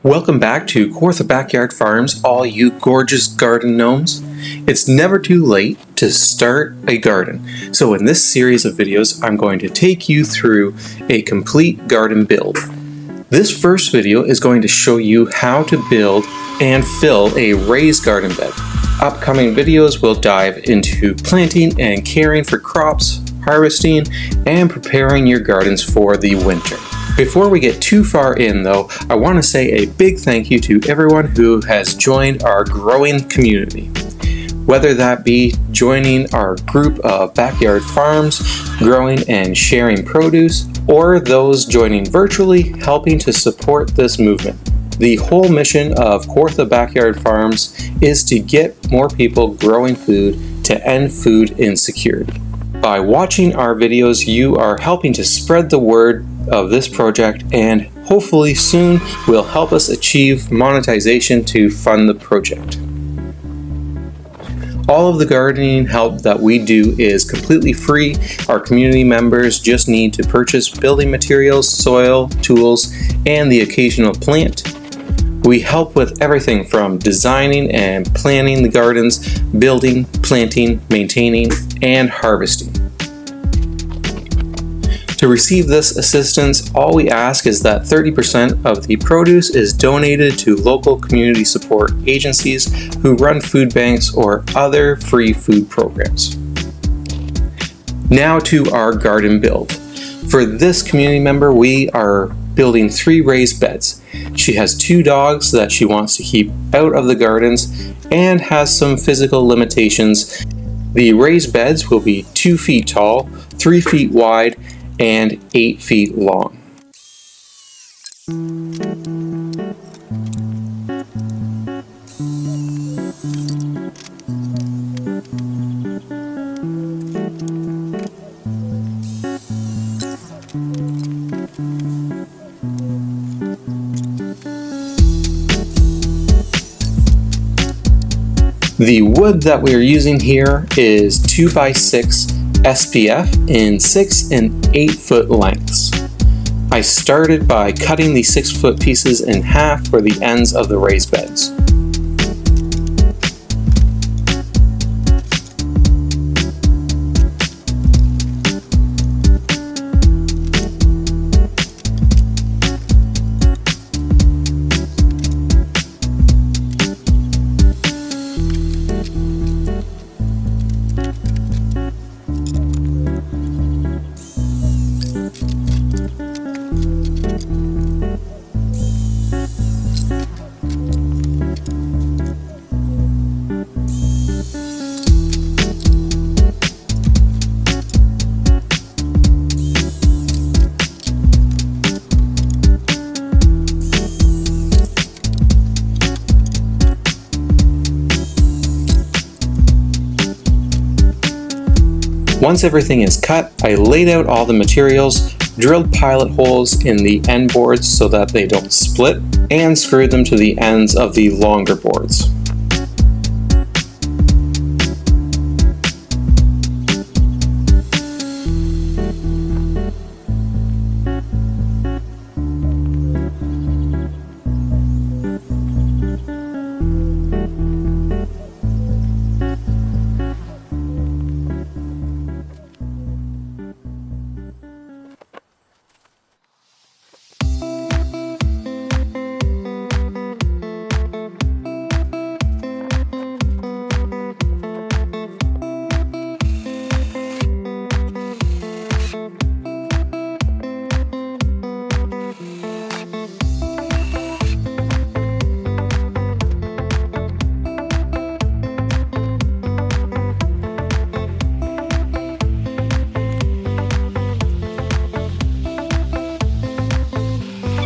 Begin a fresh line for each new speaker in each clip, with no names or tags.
Welcome back to Kawartha Backyard Farms, all you gorgeous garden gnomes. It's never too late to start a garden. So in this series of videos, I'm going to take you through a complete garden build. This first video is going to show you how to build and fill a raised garden bed. Upcoming videos will dive into planting and caring for crops, harvesting, and preparing your gardens for the winter. Before we get too far in though, I want to say a big thank you to everyone who has joined our growing community. Whether that be joining our group of backyard farms, growing and sharing produce, or those joining virtually, helping to support this movement. The whole mission of Kawartha Backyard Farms is to get more people growing food to end food insecurity. By watching our videos, you are helping to spread the word of this project and hopefully soon will help us achieve monetization to fund the project. All of the gardening help that we do is completely free. Our community members just need to purchase building materials, soil, tools, and the occasional plant. We help with everything from designing and planning the gardens, building, planting, maintaining, and harvesting. To receive this assistance, all we ask is that 30% of the produce is donated to local community support agencies who run food banks or other free food programs. Now to our garden build. For this community member, we are building 3 raised beds. She has 2 dogs that she wants to keep out of the gardens and has some physical limitations. The raised beds will be 2 feet tall, 3 feet wide, and 8 feet long. The wood that we are using here is 2x6 SPF in 6 and 8 foot lengths. I started by cutting the 6 foot pieces in half for the ends of the raised beds. Once everything is cut, I laid out all the materials, drilled pilot holes in the end boards so that they don't split, and screwed them to the ends of the longer boards.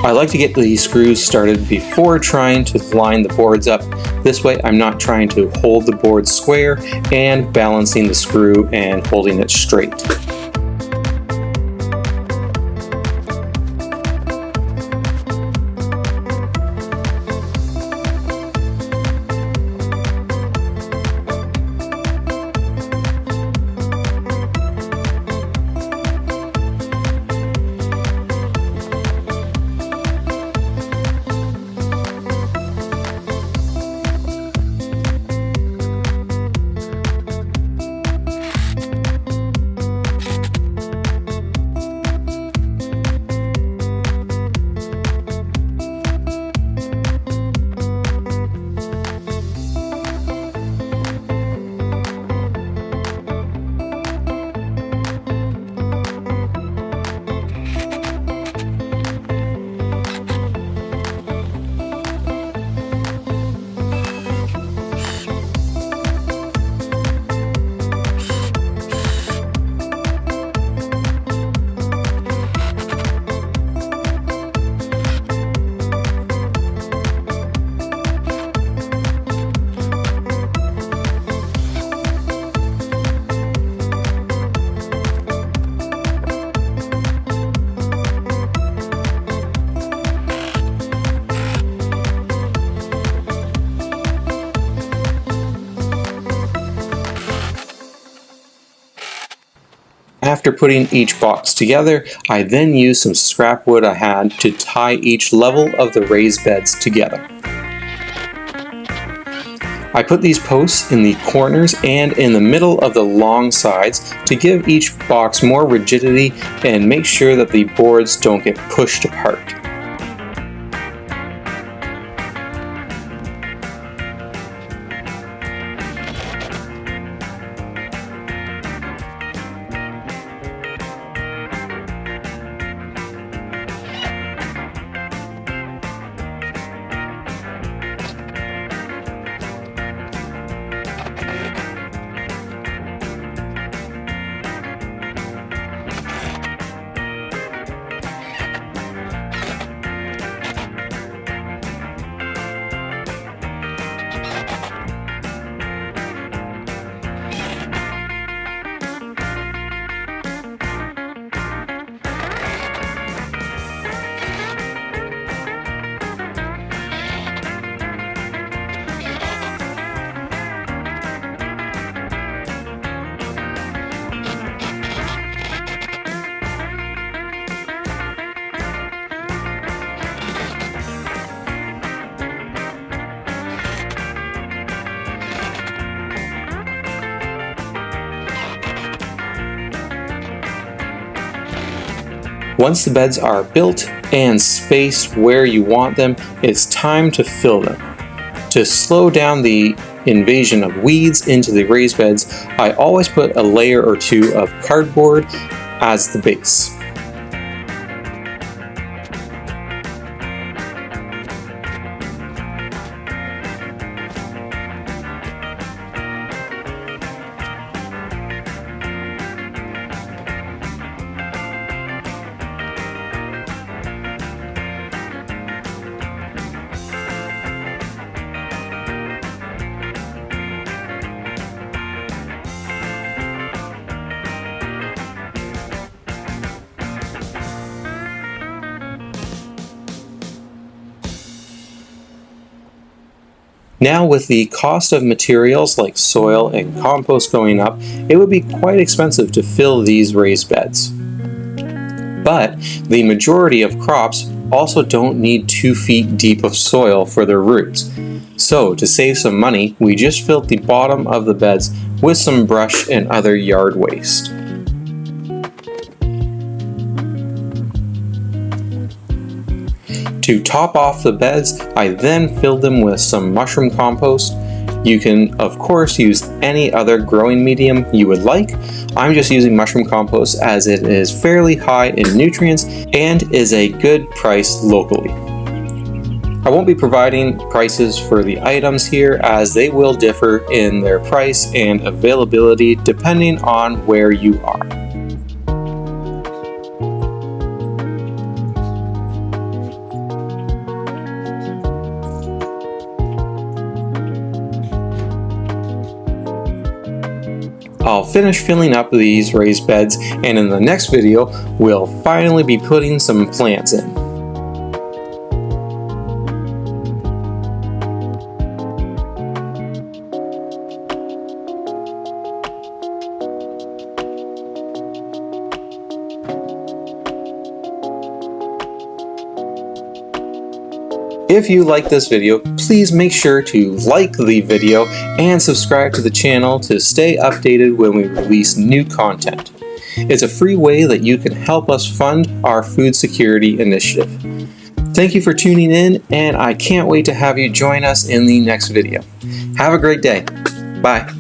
I like to get the screws started before trying to line the boards up. This way I'm not trying to hold the board square and balancing the screw and holding it straight. After putting each box together, I then used some scrap wood I had to tie each level of the raised beds together. I put these posts in the corners and in the middle of the long sides to give each box more rigidity and make sure that the boards don't get pushed apart. Once the beds are built and spaced where you want them, it's time to fill them. To slow down the invasion of weeds into the raised beds, I always put a layer or two of cardboard as the base. Now, with the cost of materials like soil and compost going up, it would be quite expensive to fill these raised beds. But the majority of crops also don't need 2 feet deep of soil for their roots. So, to save some money, we just filled the bottom of the beds with some brush and other yard waste. To top off the beds, I then filled them with some mushroom compost. You can, of course, use any other growing medium you would like. I'm just using mushroom compost as it is fairly high in nutrients and is a good price locally. I won't be providing prices for the items here as they will differ in their price and availability depending on where you are. I'll finish filling up these raised beds, and in the next video, we'll finally be putting some plants in. If you like this video, please make sure to like the video and subscribe to the channel to stay updated when we release new content. It's a free way that you can help us fund our food security initiative. Thank you for tuning in, and I can't wait to have you join us in the next video. Have a great day. Bye.